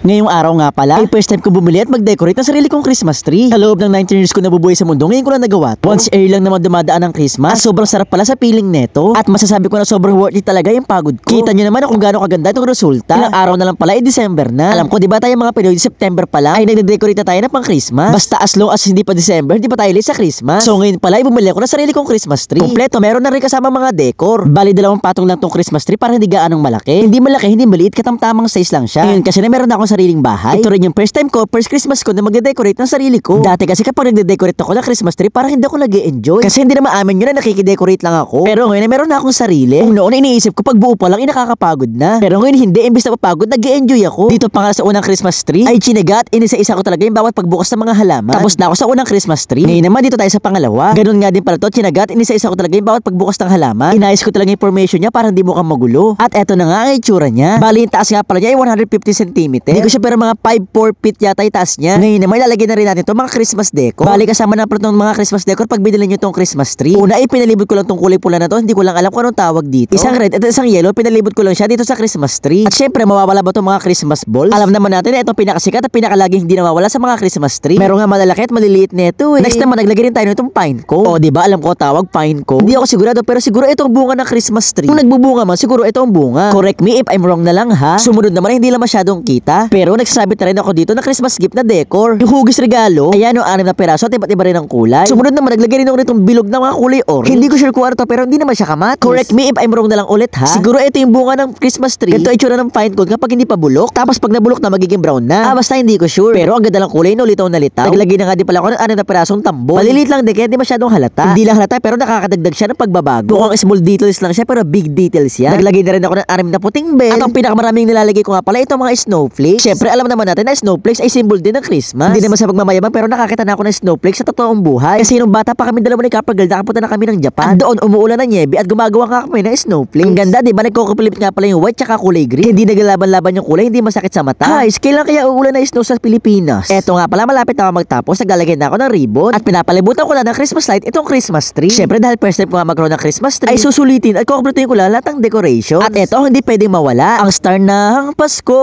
Ngayong araw nga pala, ay first time ko bumili at mag-decorate ng sarili kong Christmas tree. Sa loob ng 19 years ko na bubuhay sa mundo, ngayon ko lang nagawa to. Once a year lang naman dumadaan ng Christmas. At sobrang sarap pala sa feeling neto. At masasabi ko na sobrang worth it talaga yung pagod ko. Kita nyo naman kung gaano kaganda itong resulta. Ilang araw na lang pala ay December na. Alam ko, di ba tayo mga Pinoy, September pa lang ay nagde-decorate na tayo na pang Christmas. Basta as long as hindi pa December, hindi pa tayo late sa Christmas. So ngayon pala ay bumili ako ng sarili kong Christmas tree. Kompleto, meron na rin kasama mga decor. Bali, dalawang patong lang tong Christmas tree para hindi gaanong malaki. Hindi malaki, hindi maliit, katamtamang size lang siya. Ngayon kasi na meron na akong sariling bahay. Ito rin yung first time ko, first Christmas ko na magde-decorate ng sarili ko. Dati kasi kapag nagde-decorate ako ng Christmas tree, parang hindi ako nag-e-enjoy. Kasi hindi na maamin yun na nakiki-decorate lang ako. Pero ngayon meron na akong sarili. Kung noon iniisip ko pag buo pa lang nakakapagod na. Pero ngayon hindi, imbes na mapagod, nag-e-enjoy ako. Dito pa nga sa unang Christmas tree, ay chinagat, inisa-isa ko talaga yung bawat pagbukas ng mga halaman. Tapos na ako sa unang Christmas tree. Ngayon naman dito tayo sa pangalawa. Ganun nga din pala to, chinagat, inisa-isa ko talaga yung bawat pagbukas ng halaman. Inayos ko talaga yung formation niya para hindi mukhang magulo. At eto na nga ang itsura niya. Bali yung taas nga pala niya ay 150 cm. Hindi ko siya pero mga 5-4 feet yata yung taas niya. Ngayon naman ilalagay na rin natin itong mga Christmas decor. Bali kasama na pala itong mga Christmas decor pag binili nyo itong Christmas tree. Una ay pinalibot ko lang itong kulay pula na to. Hindi ko lang alam kung anong tawag dito. Isang red at isang yellow, pinalibot ko lang siya dito sa Christmas tree. At syempre mawawala ba itong mga Christmas balls? Alam naman natin na itong pinakasikat at pinakalaging hindi nawawala sa mga Christmas tree. Meron nga malalaki at maliliit nito eh. Next naman naglagay rin tayo nitong pine cone. O diba alam ko tawag pine cone. Hindi ako sigurado pero siguro itong bunga ng Christmas tree. Kung nagbubunga man siguro itong bunga. Correct me if I'm wrong na lang ha. Sumunod naman hindi lang masyadong kita. Pero nagsasabit na rin ako dito ng Christmas gift na decor. Yung hugis regalo. Ayan yung 6 na peraso at iba't iba rin ang kulay. Sumunod naman naglagay rin ako nitong bilog na mga kulay orange. Hindi ko sure kung ano to pero hindi naman siya kamatis. Correct me if I'm wrong na lang ulit ha. Siguro ito yung bunga ng Christmas tree. Ito ay itsura ng pine cone kapag hindi pa bulok. Tapos pag nabulok na magiging brown na. Basta hindi ko sure. Pero ang ganda ng kulay no litaw na litaw. Naglagay na nga din pala ako ng 6 na perasong tambol. Maliliit lang din kaya hindi masyadong halata. Hindi lang halata pero nakakadagdag siya ng pagbabago. Mukhang small details lang siya pero big details yan. Naglagay na rin ako ng 6 na puting bell. At ang pinakamaraming nilalagay ko nga pala ito mga snowflakes. Syempre alam naman natin na snowflakes ay symbol din ng Christmas. Hindi naman sa pagmamayabang pero nakakita na ako ng snowflakes sa totoong buhay. Kasi nung bata pa kami dalawa ni Kapagal nakapunta na kami ng Japan. At doon umuulan ng niebe at gumagawa nga kami ng snowflakes. Ang ganda diba nagkukupilit nga pala yung white tsaka kulay green. Hindi naglalaban-laban yung kulay, hindi masakit sa mata. Guys, kailan kaya uulan na snow sa Pilipinas? Eto nga pala malapit na ako magtapos. Naglalagay na ako ng ribbon at pinapalibutan ko na ng Christmas light itong Christmas tree. Syempre dahil first time ko nga magkaroon ng Christmas tree ay susulitin at kukumpletuhin ko lahat ng decoration. At eto hindi pwedeng mawala ang star ng Pasko.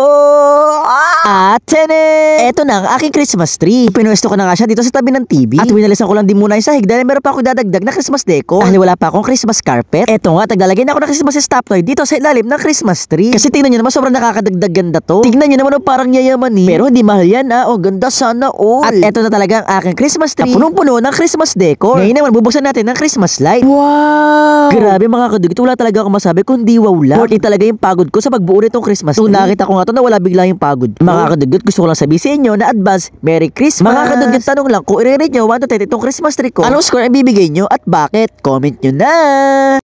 At tene! Eto na ang aking Christmas tree. Pinuesto ko na nga siya dito sa tabi ng TV. At winalisan ko lang din muna yung sahig dahil meron pa ako dadagdag na Christmas deco. Dahil wala pa akong Christmas carpet. Eto nga, naglalagay na ako ng Christmas stoptoy dito sa ilalim ng Christmas tree. Kasi tingnan nyo naman sobrang nakakadagdag ganda to. Tingnan nyo naman parang yayaman eh. Pero hindi mahal yan ganda sana all. At eto na talaga ang aking Christmas tree. Punong-puno ng Christmas decor. Ngayon naman bubuksan natin ng Christmas light. Wow! Grabe mga kadugit. Wala talaga akong masabi kundi wow lang. Worth it talaga yung pagod ko sa pagbuo nitong Christmas tree. Nung nakita ko nga to na wala bigla yung pagod ko. Mga kadugit, gusto ko lang sabihin sa inyo na advance Merry Christmas. Mga kadugit, tanong lang kung i-rate nyo 1 to 10 itong Christmas tree ko. Anong score ang bibigay nyo at bakit? Comment nyo na!